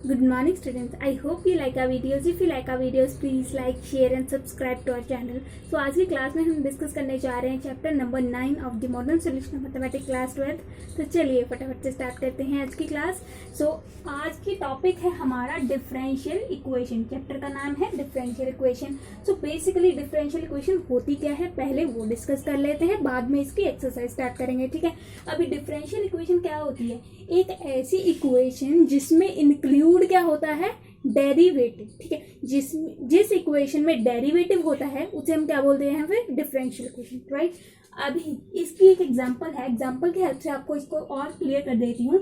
Good morning students. I hope you like our videos. If you like our videos, please like, share and subscribe to our channel. So आज की class में हम discuss करने जा रहे हैं chapter number 9 of the modern solution of mathematics class 12। तो चलिए फटाफट से स्टार्ट करते हैं आज की क्लास। आज की टॉपिक है हमारा डिफरेंशियल इक्वेशन। चैप्टर का नाम है differential equation. So basically differential equation होती क्या है पहले वो डिस्कस कर लेते हैं, बाद में इसकी एक्सरसाइज स्टार्ट करेंगे। ठीक है, अभी डिफरेंशियल इक्वेशन क्या होती है? एक ऐसी इक्वेशन जिसमें इंक्लूड क्या होता है? डेरिवेटिव। ठीक है, जिस इक्वेशन में डेरिवेटिव होता है उसे हम क्या बोलते हैं फिर? Differential equation, right. अभी इसकी एक एग्जांपल है, एग्जांपल की हेल्प से आपको इसको और क्लियर कर देती हूँ।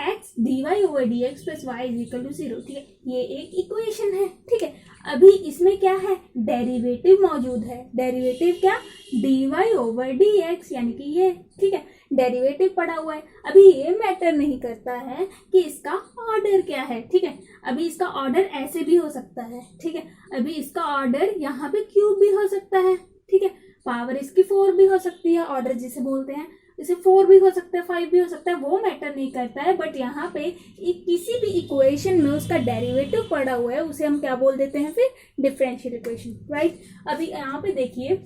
X D Y over D x plus y is equal to 0। ठीक है, ये एक इक्वेशन है। ठीक है, अभी इसमें क्या है? डेरिवेटिव मौजूद है। डेरिवेटिव क्या? D Y over D x, यानी कि ये। ठीक है, डेरिवेटिव पड़ा हुआ है। अभी ये मैटर नहीं करता है कि इसका ऑर्डर क्या है। ठीक है, अभी इसका ऑर्डर ऐसे भी हो सकता है। ठीक है, अभी इसका ऑर्डर यहाँ पे क्यूब भी हो सकता है। ठीक है, पावर इसकी 4 भी हो सकती है, ऑर्डर जिसे बोलते हैं। इसे 4 भी हो सकता है, 5 भी हो सकता है, वो मैटर नहीं करता है। बट यहाँ पे किसी भी इक्वेशन में उसका डेरिवेटिव पड़ा हुआ है, उसे हम क्या बोल देते हैं फिर? Differential equation, right. अभी यहाँ पे देखिए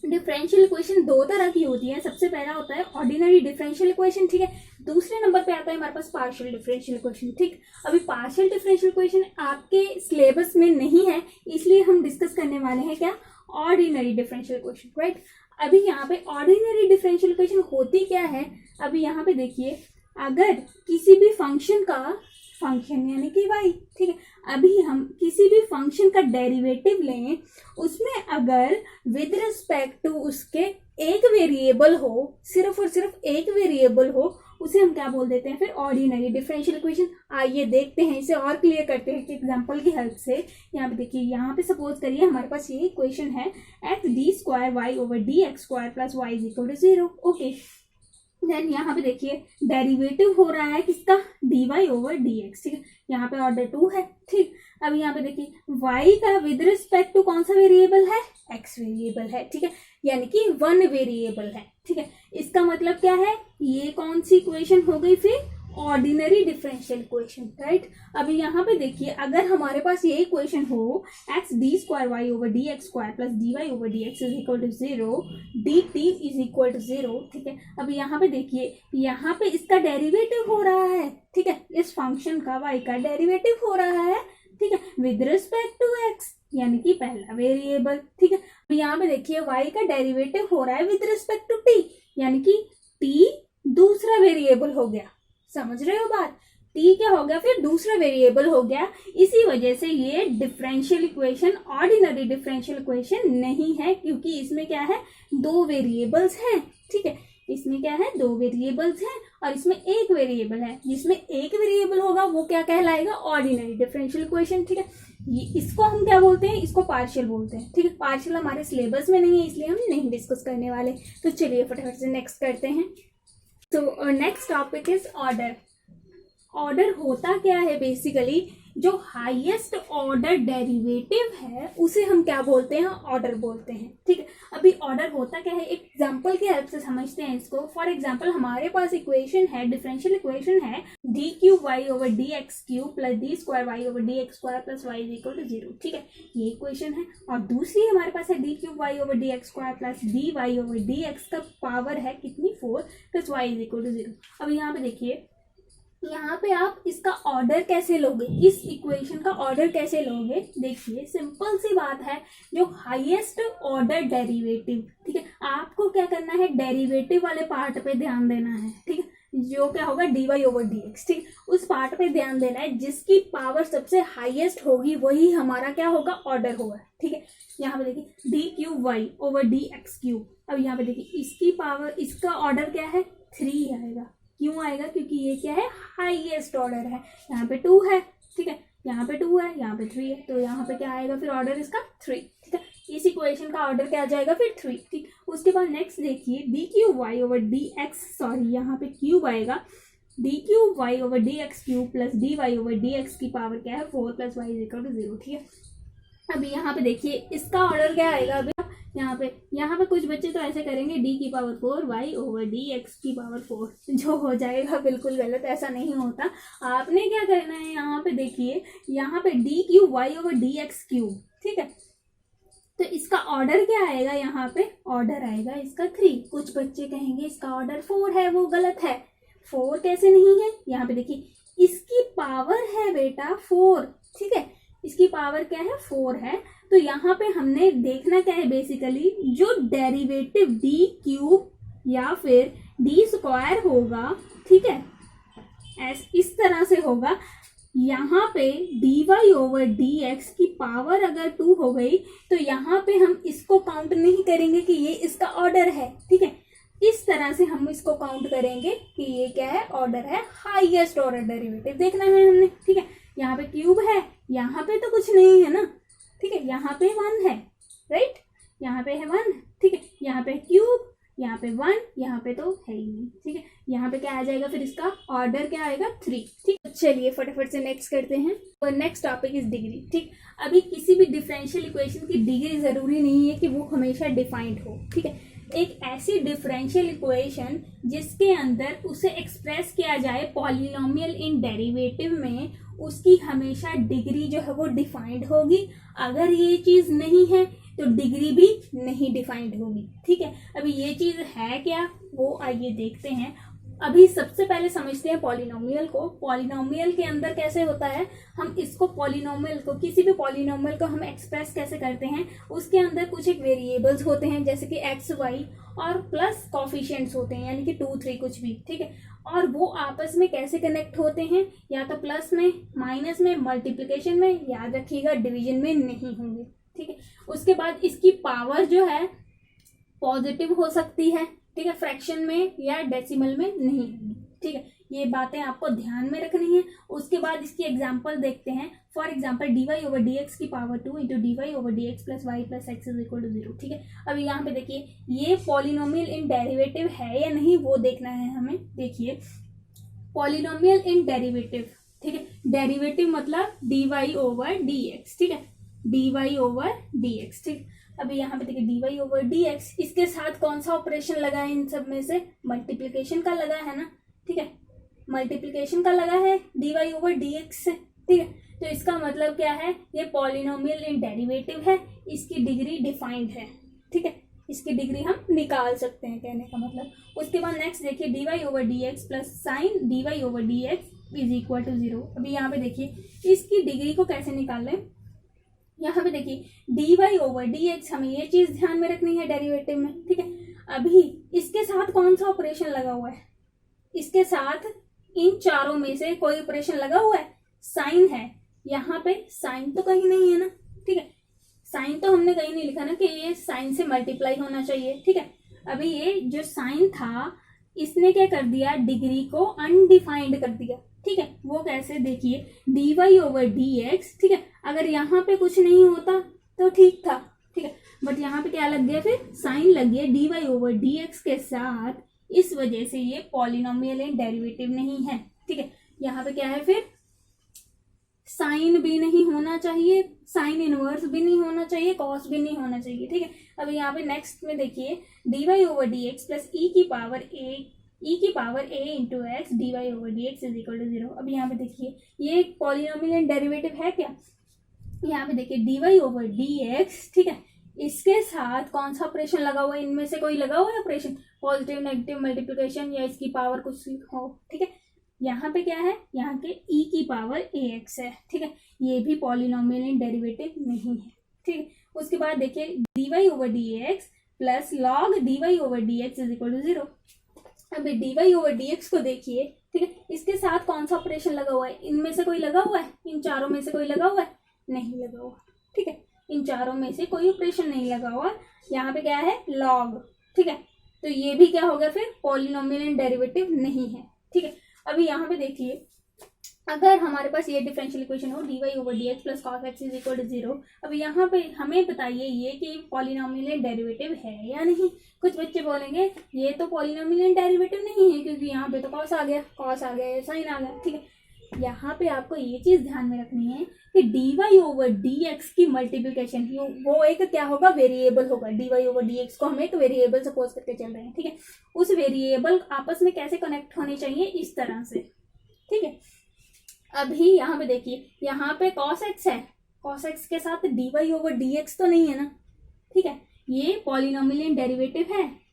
डिफरेंशियल इक्वेशन दो तरह की होती है। सबसे पहला होता है ऑर्डिनरी डिफरेंशियल इक्वेशन। ठीक है, दूसरे नंबर पे आता है हमारे पास पार्शियल डिफरेंशियल इक्वेशन। ठीक, अभी पार्शियल डिफरेंशियल इक्वेशन आपके सिलेबस में नहीं है, इसलिए हम डिस्कस करने वाले हैं क्या? Ordinary differential equation, right. अभी यहाँ पे ऑर्डिनरी डिफरेंशियल इक्वेशन होती क्या है? अभी यहाँ पे देखिए, अगर किसी भी फंक्शन का फंक्शन यानी कि y, ठीक है, अभी हम किसी भी फंक्शन का डेरिवेटिव लें, उसमें अगर विद रिस्पेक्ट टू उसके एक वेरिएबल हो, सिर्फ और सिर्फ एक वेरिएबल हो, उसे हम क्या बोल देते हैं फिर? Ordinary differential equation. आइए देखते हैं, इसे और क्लियर करते हैं कि एग्जांपल की हेल्प से। यहाँ पे देखिए, यहाँ पे सपोज करिए हमारे पास ये इक्वेशन है x d square Y over D x square plus y is equal to 0। Okay, then यहाँ पे देखिए डेरिवेटिव हो रहा है किसका? D Y over D x. ठीक है, यहाँ पे ऑर्डर 2 है। ठीक, अब यहाँ पे देखिए y का विद रिस्पेक्ट टू कौन सा वेरिएबल है? x वेरिएबल है। ठीक है, यानी कि 1 वेरिएबल है। ठीक है, इसका मतलब क्या है? ये कौन सी इक्वेशन हो गई फिर? Ordinary differential equation, right. अभी यहाँ पे देखिए, अगर हमारे पास ये इक्वेशन हो x d square Y over D x square plus D Y over D x is equal to 0, d t is equal to 0। ठीक है, अभी यहाँ पे देखिए, यहाँ पे इसका डेरिवेटिव हो रहा है। ठीक है, इस फंक्शन का y का डेरिवेटिव हो रहा है। ठीक है, विद रिस्पेक्ट टू x, यानी कि पहला वेरिएबल। ठीक है, अभी यहाँ पे देखिए y का डेरिवेटिव हो रहा है विद रिस्पेक्ट टू t, यानी कि t दूसरा वेरिएबल हो गया। समझ रहे हो बात? t क्या हो गया फिर? दूसरा वेरिएबल हो गया। इसी वजह से ये differential equation ordinary differential equation नहीं है, क्योंकि इसमें क्या है? 2 वेरिएबल्स हैं। ठीक है, इसमें क्या है? 2 वेरिएबल्स हैं और इसमें एक वेरिएबल है। जिसमें एक वेरिएबल होगा वो क्या कहलाएगा? Ordinary differential equation. ठीक है, ये इसको हम क्या बोलते हैं? इसको पार्शियल बोलते हैं। ठीक है, पार्शियल हमारे सिलेबस में नहीं है, इसलिए हम नहीं डिस्कस करने वाले। तो चलिए फटाफट से नेक्स्ट करते हैं। तो next topic is order. Order होता क्या है? बेसिकली जो हाईएस्ट ऑर्डर डेरिवेटिव है उसे हम क्या बोलते हैं? ऑर्डर बोलते हैं। ठीक है, अभी ऑर्डर होता क्या है? एक एग्जांपल की हेल्प से समझते हैं इसको। फॉर एग्जांपल हमारे पास इक्वेशन है, डिफरेंशियल इक्वेशन है d cube y over D x cube plus d square Y over D x square plus y is equal to 0। ठीक है, ये इक्वेशन है। और दूसरी हमारे पास है d cube y over D x square plus D Y over D x का पावर है कितनी? 4 plus y is equal to 0। अब यहाँ पे देखिए, यहाँ पे आप इसका ऑर्डर कैसे लोगे? इस इक्वेशन का ऑर्डर कैसे लोगे? देखिए सिंपल सी बात है, जो हाईएस्ट ऑर्डर डेरिवेटिव, ठीक है, आपको क्या करना है? डेरिवेटिव वाले पार्ट पे ध्यान देना है। ठीक है, जो क्या होगा? D Y over D x. ठीक, उस पार्ट पे ध्यान देना है। जिसकी पावर सबसे हाईएस्ट होगी वही हमारा क्या होगा? ऑर्डर होगा। ठीक है, यहाँ पे देखिए d cube y over D x cube. अब यहाँ पे देखिए इसकी पावर, इसका ऑर्डर क्या है? 3 आएगा। क्यों आएगा? क्योंकि ये क्या है? हाईएस्ट ऑर्डर है। यहाँ पे 2 है। ठीक है, यहाँ पे 2 है, यहाँ पे 3 है, तो यहाँ पे क्या आएगा फिर? ऑर्डर इसका 3। ठीक है, इस इक्वेशन का ऑर्डर क्या आ जाएगा फिर? 3। ठीक, उसके बाद नेक्स्ट देखिए d cube y over D x, sorry यहाँ पे क्यूब आएगा, d cube y over D x cube plus D Y over D x की पावर क्या है? 4 plus y is equal to 0। ठीक है, अभी यहाँ पे देखिए इसका ऑर्डर क्या आएगा? अभी यहाँ पे कुछ बच्चे तो ऐसे करेंगे d की power 4 y over D x की पावर 4, जो हो जाएगा बिल्कुल गलत, ऐसा नहीं होता। आपने क्या करना है, यहाँ पे देखिए, यहाँ पे d cube y over D x cube, ठीक है। तो इसका ऑर्डर क्या आएगा, यहाँ पे ऑर्डर आएगा इसका 3। कुछ बच्चे कहेंगे इसका ऑर्डर 4 है, वो गलत है। 4 कैसे नहीं है, यहाँ पे देखिए इसकी पावर है बेटा 4, ठीक है, इसकी पावर क्या है 4 है। तो यहाँ पे हमने देखना क्या है, बेसिकली जो डेरिवेटिव डी क्यूब या फिर डी स्क्वायर होगा, ठीक है, इस तरह से होगा। यहाँ पे d Y over D x की पावर अगर 2 हो गई तो यहाँ पे हम इसको काउंट नहीं करेंगे कि ये इसका ऑर्डर है, ठीक है। इस तरह से हम इसको काउंट करेंगे कि ये क्या है, ऑर्डर है, हाईएस्ट ऑर्डर डेरिवेटिव देखना है हमने, ठीक है। यहाँ पे क्यूब है, यहाँ पे तो कुछ नहीं है ना, ठीक है, यहाँ पे 1 है, राइट, यहाँ पे है 1, ठीक है, यहाँ पे क्यूब, यहाँ पे 1, यहाँ पे तो है ही नहीं, ठीक है। यहाँ पे क्या आ जाएगा, फिर इसका ऑर्डर क्या आएगा 3, ठीक। चलिए फटाफट से नेक्स्ट करते हैं। और नेक्स्ट टॉपिक इज डिग्री, ठीक। अभी किसी भी डिफरेंशियल इक्वेशन की डिग्री जरूरी नहीं है कि वो हमेशा डिफाइंड हो, ठीक है। एक ऐसी डिफरेंशियल इक्वेशन जिसके अंदर उसे एक्सप्रेस किया जाए पॉलिनोमियल इन डेरिवेटिव में, उसकी हमेशा डिग्री जो है वो डिफाइंड होगी। अगर ये चीज नहीं है तो डिग्री भी नहीं डिफाइंड होगी, ठीक है। अभी ये चीज है क्या, वो आइए देखते हैं। अभी सबसे पहले समझते हैं पॉलिनोमियल को। पॉलिनोमियल के अंदर कैसे होता है, हम इसको पॉलिनोमियल को, किसी भी पॉलिनोमियल को हम एक्सप्रेस कैसे करते हैं, उसके अंदर कुछ एक वेरिएबल्स होते हैं जैसे कि एक्स वाई और प्लस कॉफिशिएंट्स होते हैं, यानी कि 2 3 कुछ भी, ठीक है। और वो आपस में कैसे कनेक्ट होते हैं, या तो प्लस में, माइनस में, मल्टीप्लिकेशन में, याद रखिएगा डिवीजन में नहीं होंगे, ठीक है। उसके बाद इसकी पावर जो है पॉजिटिव हो सकती है, ठीक है, फ्रैक्शन में या डेसिमल में नहीं होगी, ठीक है। ये बातें आपको ध्यान में रखनी है। उसके बाद इसकी एग्जांपल देखते हैं। For example D Y over D x की power 2 into D Y over D x plus Y plus X is equal to 0, ठीक है। अभी यहाँ पे देखिए ये पॉलिनोमियल इन डेरिवेटिव है या नहीं वो देखना है हमें। देखिए पॉलिनोमियल इन डेरिवेटिव, ठीक है, डेरिवेटिव मतलब d Y over D x, ठीक है, d Y over D x, ठीक। अभी यहाँ पे देखिए D Y over D x, इसके साथ कौन सा ऑपरेशन लगा है, इन सब में से मल्टीप्लिकेशन का लगा है ना, ठीक है, मल्टीप्लिकेशन का लगा है d Y over D x से, ठीक है। तो इसका मतलब क्या है, ये पॉलिनोमियल इन डेरिवेटिव है, इसकी डिग्री डिफाइंड है, ठीक है, इसकी डिग्री हम निकाल सकते हैं, कहने का मतलब। उसके बाद नेक्स्ट देखिए D Y over D x plus sine d Y over D x is equal to 0। अभी यहाँ पे देखिए इसकी डिग्री को कैसे निकाल लें। यहाँ पे देखिए D Y over D x, हमें ये चीज ध्यान में रखनी है डेरिवेटिव में, ठीक है। अभी इसके साथ कौन सा ऑपरेशन लगा हुआ है, इसके साथ इन चारों में से कोई ऑपरेशन लगा हुआ है, साइन है। यहाँ पे साइन तो कहीं नहीं है ना, ठीक है, साइन तो हमने कहीं नहीं लिखा ना कि ये साइन से मल्टीप्लाई होना चाहिए, ठीक है। अभी ये जो साइन था इसने क्या कर दिया, डिग्री को अनडिफाइंड कर दिया, ठीक है। वो कैसे, देखिए D Y over D x, ठीक है, अगर यहाँ पे कुछ नहीं होता तो ठीक था, ठीक है, बट यहाँ पे क्या लग गया, फिर साइन लग गया d Y over D x के साथ, इस वजह से ये पॉलिनोमियल इन डेरिवेटिव नहीं है, ठीक है। यहाँ पे क्या है, फिर साइन भी नहीं होना चाहिए, साइन इनवर्स भी नहीं होना चाहिए, कॉस भी नहीं होना चाहिए, ठीक है। अभी यहाँ पे नेक्स्ट में देखिए D Y over D x plus E की power A into X D Y over D x is equal to 0। अब यहाँ पे देखिए ये पॉलिनोमियल डेरिवेटिव है क्या, यहाँ पे देखिए D Y over D x, ठीक है, इसके साथ कौन सा ऑपरेशन लगा हुआ है, इनमें से कोई लगा हुआ है ऑपरेशन, पॉजिटिव नेगेटिव मल्टीप्लिकेशन या इसकी पावर कुछ हो, ठीक है। यहाँ पे क्या है, यहाँ के e की पावर ax है, ठीक है, ये भी पॉलिनोमियल इन डेरिवेटिव नहीं है, ठीक है। उसके बाद देखिए D Y over D x plus log d Y over D x is equal to 0। अभी d Y over D x को देखिए, ठीक है, इसके साथ कौन सा ऑपरेशन लगा हुआ है, इनमें से कोई लगा हुआ है, इन चारों में से कोई लगा हुआ है, नहीं लगा हुआ, ठीक है, इन चारों में से कोई ऑपरेशन नहीं लगा हुआ। यहाँ पे क्या है, लॉग, ठीक है, तो ये भी क्या होगा, फिर पॉलिनोमियल इन डेरिवेटिव नहीं है, ठीक है। अभी यहाँ पे देखिए अगर हमारे पास ये डिफरेंशियल इक्वेशन हो d Y over D x plus cos x is equal to 0, अब यहाँ पे हमें बताइए ये कि पॉलिनोमियल डेरिवेटिव है या नहीं। कुछ बच्चे बोलेंगे ये तो पॉलिनोमियल डेरिवेटिव नहीं है क्योंकि यहाँ पे तो कॉस आ गया, साइन आ गया, ठीक है। यहाँ पे आपको ये चीज ध्यान में रखनी है कि dy ओवर dx की मल्टीप्लिकेशन वो एक क्या होगा, वेरिएबल होगा। dy ओवर dx को हम एक वेरिएबल सपोज करके चल रहे हैं, ठीक है। उस वेरिएबल आपस में कैसे कनेक्ट होने चाहिए, इस तरह से, ठीक है। अभी यहाँ पे देखिए, यहाँ पे cos x है, cos x के साथ dy ओवर dx तो नहीं है ना, ठीक है। ये पॉलिनोमियल डेरिवेटिव है,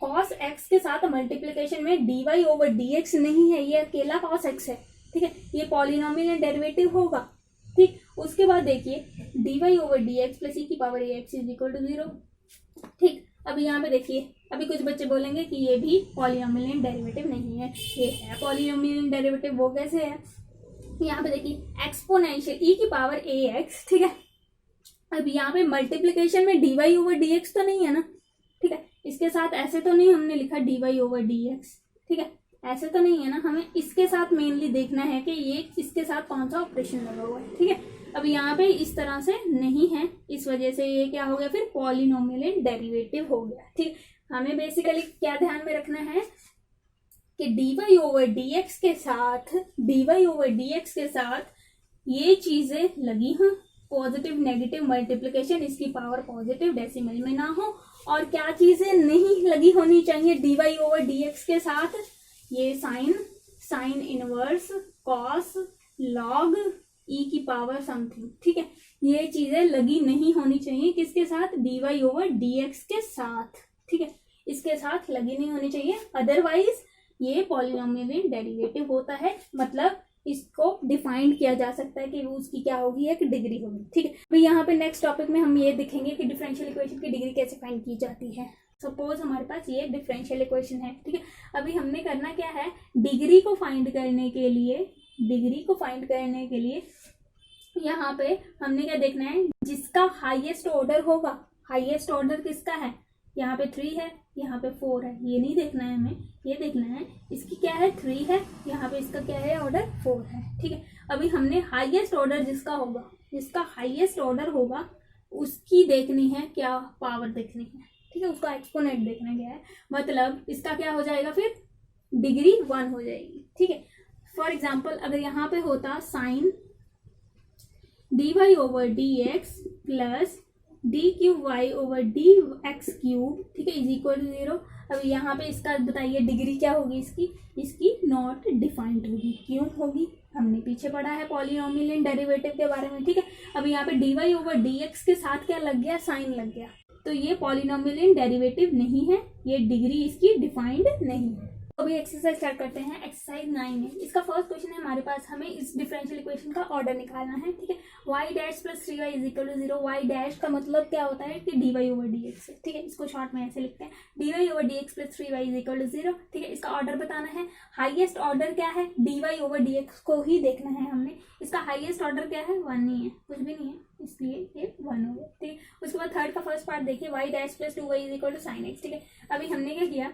cos x के साथ मल्टीप्लिकेशन में dy ओवर dx नहीं है, ये अकेला cos x है, ठीक है। ये पॉलिनोमियल डेरिवेटिव होगा, ठीक। उसके बाद देखिए dy over dx plus e की power ax is equal to 0, ठीक। अभी यहाँ पे देखिए, अभी कुछ बच्चे बोलेंगे कि ये भी पॉलिनोमियल डेरिवेटिव नहीं है, ये है पॉलिनोमियल डेरिवेटिव। वो कैसे है, यहाँ पे देखिए एक्सपोनेंशियल e की पावर ax, ठीक है। अब यहाँ पे मल्टीप्लिकेशन में dy ओवर dx तो नहीं है ना, ठीक है। इसके साथ ऐसे तो नहीं हमने लिखा dy ओवर dx, ठीक है, ऐसे तो नहीं है ना। हमें इसके साथ मेनली देखना है कि ये इसके साथ कौन सा ऑपरेशन लगा हुआ है, ठीक है। अब यहाँ पे इस तरह से नहीं है, इस वजह से ये क्या हो गया, फिर पॉलिनोमियल डेरिवेटिव हो गया, ठीक। हमें बेसिकली क्या ध्यान में रखना है कि dy ओवर dx के साथ ये चीजें लगी हों, पॉजिटिव नेगेटिव मल्टीप्लिकेशन, इसकी पावर पॉजिटिव डेसिमल में ना हो। और क्या चीजें नहीं लगी होनी चाहिए dy ओवर dx के साथ, ये sine inverse, cos, log, e की पावर समथिंग, ठीक है। ये चीजें लगी नहीं होनी चाहिए, किसके साथ, dy ओवर dx के साथ, ठीक है। इसके साथ लगी नहीं होनी चाहिए, अदरवाइज ये पॉलिनोमियल डेरिवेटिव होता है। मतलब इसको डिफाइन किया जा सकता है कि वो उसकी क्या होगी, एक डिग्री होगी, ठीक है। अभी यहाँ पे नेक्स्ट टॉपिक में हम ये देखेंगे कि डिफरेंशियल इक्वेशन की डिग्री कैसे फाइंड की जाती है। सपोज हमारे पास ये डिफरेंशियल इक्वेशन है, ठीक है। अभी हमने करना क्या है, डिग्री को फाइंड करने के लिए यहाँ पे हमने क्या देखना है, जिसका हाईएस्ट ऑर्डर होगा। हाईएस्ट ऑर्डर किसका है, यहाँ पे 3 है, यहाँ पे 4 है, ये नहीं देखना है हमें, ये देखना है इसकी क्या है, 3 है, यहाँ पे इसका क्या है, ऑर्डर 4 है, ठीक है। अभी हमने हाईएस्ट ऑर्डर जिसका हाईएस्ट ऑर्डर होगा उसकी देखनी है, क्या पावर देखनी है, ठीक है। उसका एक्सपोनेंट देखना क्या है, मतलब इसका क्या हो जाएगा, फिर डिग्री 1 हो जाएगी, ठीक है। फॉर एग्जाम्पल अगर यहाँ पे होता sine dy over dx plus d cube y over D x cube, ठीक है, इज इक्वल टू 0। अब यहाँ पे इसका बताइए डिग्री क्या होगी, इसकी नॉट डिफाइंड होगी। क्यों होगी, हमने पीछे पढ़ा है पॉलिनोमियल डेरिवेटिव के बारे में, ठीक है। अब यहाँ पे dy ओवर dx के साथ क्या लग गया, साइन लग गया, तो ये पॉलिनोमियल डेरिवेटिव नहीं है, ये डिग्री इसकी डिफाइंड नहीं है। अभी एक्सरसाइज स्टार्ट करते हैं। एक्सरसाइज 9 है, इसका फर्स्ट क्वेश्चन है हमारे पास, हमें इस डिफरेंशियल इक्वेशन का ऑर्डर निकालना है, ठीक है। y dash plus 3y is equal to 0। y dash का मतलब क्या होता है कि dy ओवर dx है, ठीक है। इसको शॉर्ट में ऐसे लिखते हैं, dy over dx plus 3y is equal to 0, ठीक है। इसका ऑर्डर बताना है। हाईएस्ट ऑर्डर क्या है, dy ओवर dx को ही देखना है हमने। इसका हाईएस्ट ऑर्डर क्या है, 1 नहीं है, कुछ भी नहीं है, इसलिए ये 1 हो गया, ठीक है। उसके बाद थर्ड का फर्स्ट पार्ट देखिए, y dash plus 2y is equal to sine x, ठीक है। अभी हमने क्या किया,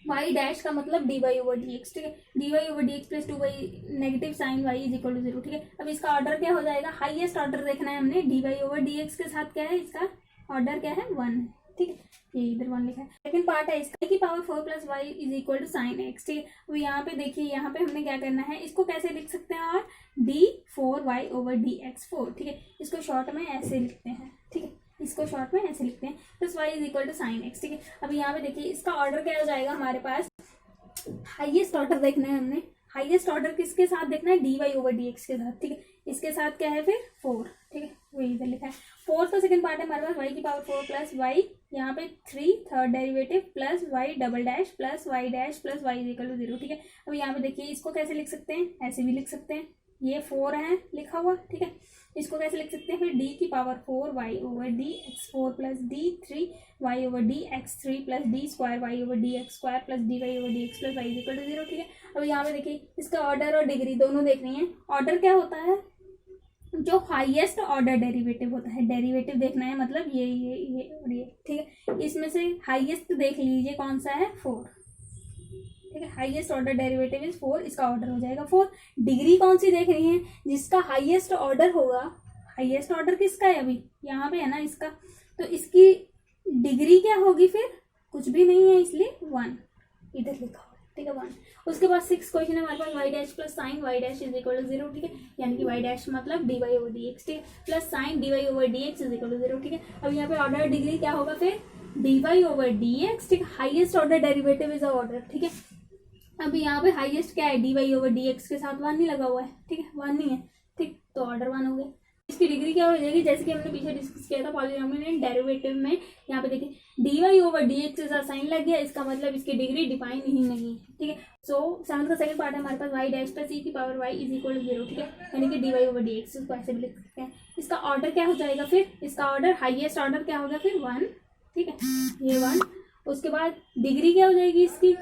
y डैश का मतलब dy ओवर dx, ठीक है। dy over dx plus 2y negative sine y is equal to 0, ठीक है। अब इसका ऑर्डर क्या हो जाएगा, हाईएस्ट ऑर्डर देखना है हमने। dy ओवर dx के साथ क्या है, इसका ऑर्डर क्या है, 1 है, ठीक है। ये इधर 1 लिखा है। सेकंड पार्ट है इसका, की power 4 plus y is equal to sine x, ठीक है। अब यहाँ पे देखिए, यहाँ पे हमने क्या करना है, इसको कैसे लिख सकते हैं, और d4y ओवर dx4, ठीक है। इसको शॉर्ट में ऐसे लिखते हैं, ठीक है, इसको शॉर्ट में ऐसे लिखते हैं, plus y is equal to sine x, ठीक है। अब यहाँ पे देखिए इसका ऑर्डर क्या हो जाएगा हमारे पास, हाईएस्ट ऑर्डर देखना है हमने। हाईएस्ट ऑर्डर किसके साथ देखना है, dy ओवर dx के साथ, ठीक है। इसके साथ क्या है फिर 4, ठीक है, वही इधर लिखा है। फोर्थ का सेकंड पार्ट है हमारे पास, y की पावर 4 प्लस y, यहाँ पे 3 third derivative plus y double dash plus y dash plus y is equal to 0, ठीक है। अब यहाँ पे देखिए इसको कैसे लिख सकते हैं, ऐसे भी लिख सकते हैं, ये 4 है लिखा हुआ, ठीक है। इसको कैसे लिख सकते हैं फिर, d की power 4y over D x 4 plus d3y over D x 3 plus d square y over D x square plus dy over D x plus y is equal to 0, ठीक है। अब यहाँ पे देखिए इसका ऑर्डर और डिग्री दोनों देखनी है। ऑर्डर क्या होता है, जो हाईएस्ट ऑर्डर डेरिवेटिव होता है, डेरिवेटिव देखना है, मतलब ये और ये, ठीक है। इसमें से हाईएस्ट देख लीजिए कौन सा है, 4, ठीक है। हाईएस्ट ऑर्डर डेरिवेटिव इज 4, इसका ऑर्डर हो जाएगा 4। डिग्री कौन सी देख रही है, जिसका हाईएस्ट ऑर्डर होगा। हाईएस्ट ऑर्डर किसका है, अभी यहाँ पे है ना इसका, तो इसकी डिग्री क्या होगी फिर, कुछ भी नहीं है, इसलिए 1 इधर लिखा हुआ है, ठीक है 1। उसके बाद 6 क्वेश्चन है हमारे पास y dash plus sine y dash is equal to 0, ठीक है, यानी कि y डैश मतलब dy ओवर dx, ठीक है, plus sine dy over dx is equal to 0, ठीक है। अब यहाँ पे ऑर्डर डिग्री क्या होगा फिर dy ओवर dx, ठीक है, highest order derivative is order, ठीक है। अभी यहाँ पे हाईएस्ट क्या है dy ओवर dx के साथ 1 नहीं लगा हुआ है, ठीक है, 1 नहीं है, ठीक, तो ऑर्डर 1 हो गया। इसकी डिग्री क्या हो जाएगी, जैसे कि हमने पीछे डिस्कस किया था पॉलिनोमियल डेरिवेटिव में, यहाँ पे देखिए dy ओवर dx के साथ साइन लग गया, इसका मतलब इसकी डिग्री डिफाइन ही नहीं है, ठीक है। सो 7th का सेकंड पार्ट है हमारे पास y डैश प्लस e की power y is equal to 0, ठीक है, यानी कि dy ओवर dx, इसको ऐसे भी लिख सकते हैं। इसका ऑर्डर क्या हो जाएगा फिर, इसका ऑर्डर हाईएस्ट ऑर्डर क्या होगा फिर 1, ठीक है, ये 1। उसके बाद डिग्री क्या हो जाएगी इसकी,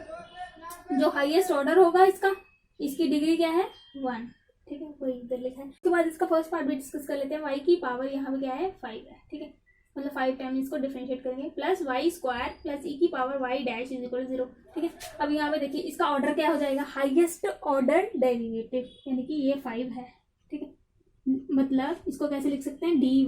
जो हाईएस्ट ऑर्डर होगा इसका, इसकी डिग्री क्या है 1, ठीक है, वही इधर लिखा है। उसके बाद इसका फर्स्ट पार्ट भी डिस्कस कर लेते हैं। y की पावर यहाँ पे क्या है 5 है, ठीक है, मतलब 5 टाइम इसको डिफरेंशिएट करेंगे, plus Y square plus E की power y dash is equal 0, ठीक है। अब यहाँ पे देखिए इसका ऑर्डर क्या हो जाएगा हाईएस्ट ऑर्डर डेरिवेटिव, यानी कि ये 5 है, ठीक है, मतलब इसको कैसे लिख सकते हैं dy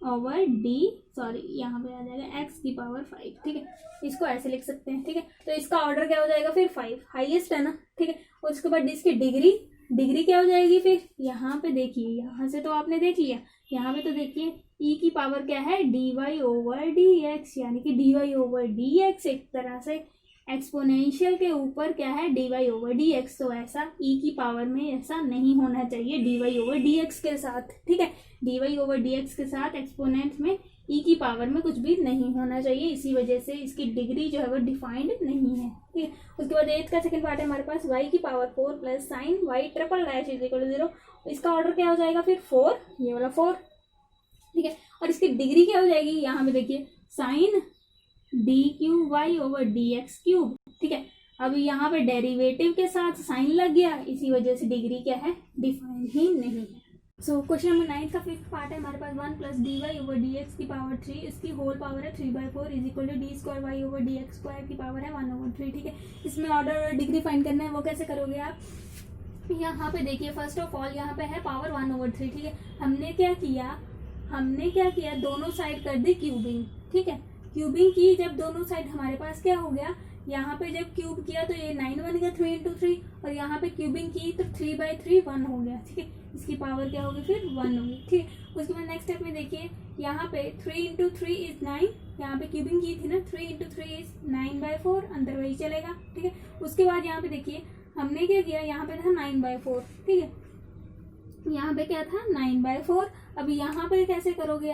ओवर यहाँ पे आ जाएगा x की पावर 5, ठीक है, इसको ऐसे लिख सकते हैं, ठीक है। तो इसका ऑर्डर क्या हो जाएगा फिर 5, हाईएस्ट है ना, ठीक है। और उसके बाद इसकी डिग्री क्या हो जाएगी फिर, यहाँ पे देखिए, यहाँ से तो आपने देख लिया, यहाँ पे तो देखिए e की पावर क्या है dy ओवर dx, यानी कि dy ओवर dx एक तरह से एक्सपोनेंशियल के ऊपर क्या है dy ओवर dx, तो ऐसा e की पावर में ऐसा नहीं होना चाहिए dy ओवर dx के साथ, ठीक है, dy ओवर dx के साथ एक्सपोनेंट में e की पावर में कुछ भी नहीं होना चाहिए, इसी वजह से इसकी डिग्री जो है वो डिफाइंड नहीं है, ठीक है। उसके बाद 8th का सेकंड पार्ट है हमारे पास y की power 4 plus sine y triple dash is equal to 0, इसका ऑर्डर क्या हो जाएगा फिर 4, ये वाला 4, ठीक है। और इसकी डिग्री क्या हो जाएगी, यहाँ पे देखिए sine d cube y over D x cube, ठीक है। अब यहाँ पे डेरिवेटिव के साथ साइन लग गया, इसी वजह से डिग्री क्या है डिफाइन ही नहीं है। सो क्वेश्चन नंबर 9 का 5th पार्ट है हमारे पास 1 plus D Y over D x की पावर 3, इसकी होल पावर है 3/4 is equal to d square Y over D x square की पावर है 1/3, ठीक है। इसमें ऑर्डर और डिग्री फाइंड करना है, वो कैसे करोगे आप, यहाँ पे देखिए फर्स्ट ऑफ ऑल यहाँ पे है पावर 1/3, ठीक है। हमने क्या किया दोनों साइड कर दी क्यूबिंग, ठीक है, क्यूबिंग की जब दोनों साइड हमारे पास क्या हो गया, यहाँ पे जब क्यूब किया तो ये 9 बन गया 3 × 3, और यहाँ पे क्यूबिंग की तो 3/3 1 हो गया, ठीक है, इसकी पावर क्या होगी फिर 1 होगी, ठीक है। उसके बाद नेक्स्ट स्टेप में देखिए यहाँ पे 3 × 3 इज 9, यहाँ पे क्यूबिंग की थी ना, 3 × 3 इज 9/4, अंदर वही चलेगा, ठीक है। उसके बाद यहाँ पे देखिए हमने क्या किया, यहाँ पे था 9/4, ठीक है, यहाँ पे क्या था 9/4। अब यहाँ पे कैसे करोगे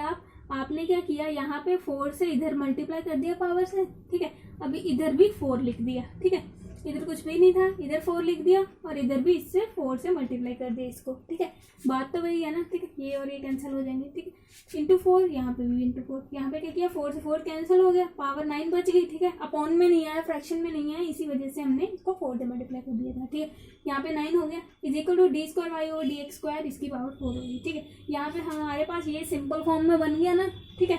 आपने क्या किया, यहाँ पे 4 से इधर मल्टीप्लाई कर दिया पावर से, ठीक है। अभी इधर भी 4 लिख दिया, ठीक है, इधर कुछ भी नहीं था, इधर 4 लिख दिया और इधर भी इससे 4 से मल्टीप्लाई कर दिया इसको, ठीक है, बात तो वही है ना, ठीक है, ये और ये कैंसिल हो जाएंगे, ठीक है, इंटू 4, यहाँ पे भी इंटू 4, यहाँ पे क्या किया 4 से 4 कैंसिल हो गया, पावर 9 बच गई, ठीक है, अपॉन में नहीं आया, फ्रैक्शन में नहीं आया, इसी वजह से हमने इसको 4 से मल्टीप्लाई कर दिया था, ठीक है। यहाँ पे 9 हो गया is equal to d square Y over D x square, इसकी पावर 4 होगी, ठीक है। यहाँ पे हमारे पास ये सिंपल फॉर्म में बन गया ना, ठीक है।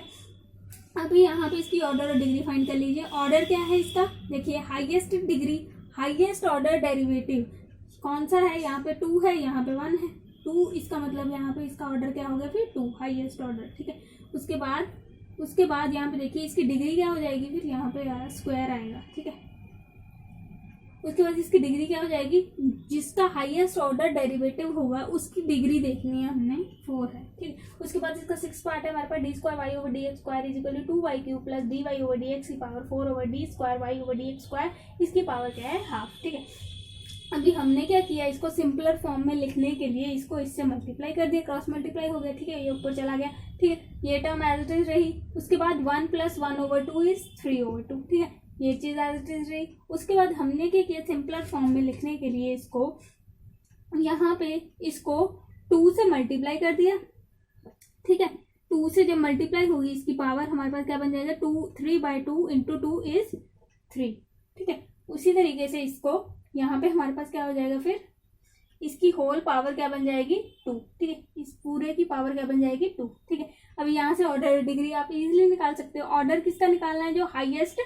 अभी यहाँ पे इसकी ऑर्डर और डिग्री फाइंड कर लीजिए। ऑर्डर क्या है इसका, देखिए highest degree, highest order derivative कौन सा है, यहाँ पे 2 है, यहाँ पे 1 है, 2, इसका मतलब यहाँ पे इसका ऑर्डर क्या हो गया फिर 2, हाईएस्ट ऑर्डर, ठीक है। उसके बाद यहाँ पे देखिए इसकी डिग्री क्या हो जाएगी फिर, यहाँ पे स्क्वायर आएगा, ठीक है। उसके बाद इसकी डिग्री क्या हो जाएगी, जिसका हाईएस्ट ऑर्डर डेरिवेटिव होगा उसकी डिग्री देखनी है हमने, 4 है, ठीक है। उसके बाद इसका 6th पार्ट है हमारे पास D square Y over D x square is equal to 2y cube plus D Y over D x की power 4 over D square Y over D x square, इसकी पावर क्या है हाफ, ठीक है। अभी हमने क्या किया, इसको सिंपलर फॉर्म में लिखने के लिए इसको इससे मल्टीप्लाई कर दिया, क्रॉस मल्टीप्लाई हो गया, ठीक है, ये ऊपर चला गया, ठीक है, ये टर्म एज इट इज रही। उसके बाद 1 + 1/2 इज 3/2, ठीक है, ये चीज़ एज इट इज रही। उसके बाद हमने क्या किया, सिंपलर फॉर्म में लिखने के लिए इसको यहाँ पे इसको 2 से मल्टीप्लाई कर दिया, ठीक है। 2 से जब मल्टीप्लाई होगी इसकी पावर हमारे पास क्या बन जाएगा 3/2 × 2 इज 3, ठीक है। उसी तरीके से इसको यहाँ पे हमारे पास क्या हो जाएगा फिर, इसकी होल पावर क्या बन जाएगी 2, ठीक है, इस पूरे की पावर क्या बन जाएगी 2, ठीक है। अभी यहाँ से ऑर्डर डिग्री आप इजीली निकाल सकते हो। ऑर्डर किसका निकालना है, जो हाईएस्ट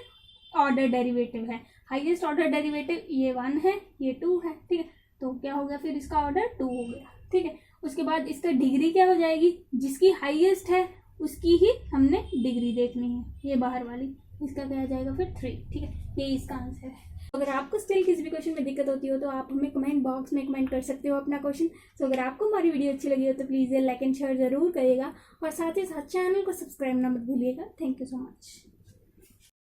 ऑर्डर डेरिवेटिव है, हाईएस्ट ऑर्डर डेरिवेटिव ये 1 है, ये 2 है, ठीक है, तो क्या हो गया फिर इसका ऑर्डर 2 हो गया, ठीक है। उसके बाद इसका डिग्री क्या हो जाएगी, जिसकी हाईएस्ट है उसकी ही हमने डिग्री देखनी है, ये बाहर वाली, इसका क्या आ जाएगा फिर 3, ठीक है, ये इसका आंसर है। अगर आपको स्टिल किसी भी क्वेश्चन में दिक्कत होती हो तो आप हमें कमेंट बॉक्स में कमेंट कर सकते हो अपना क्वेश्चन। तो अगर आपको हमारी वीडियो अच्छी लगी हो तो प्लीज़ ये लाइक एंड शेयर ज़रूर करिएगा और साथ ही साथ चैनल को सब्सक्राइब ना मत भूलिएगा। Thank you so much.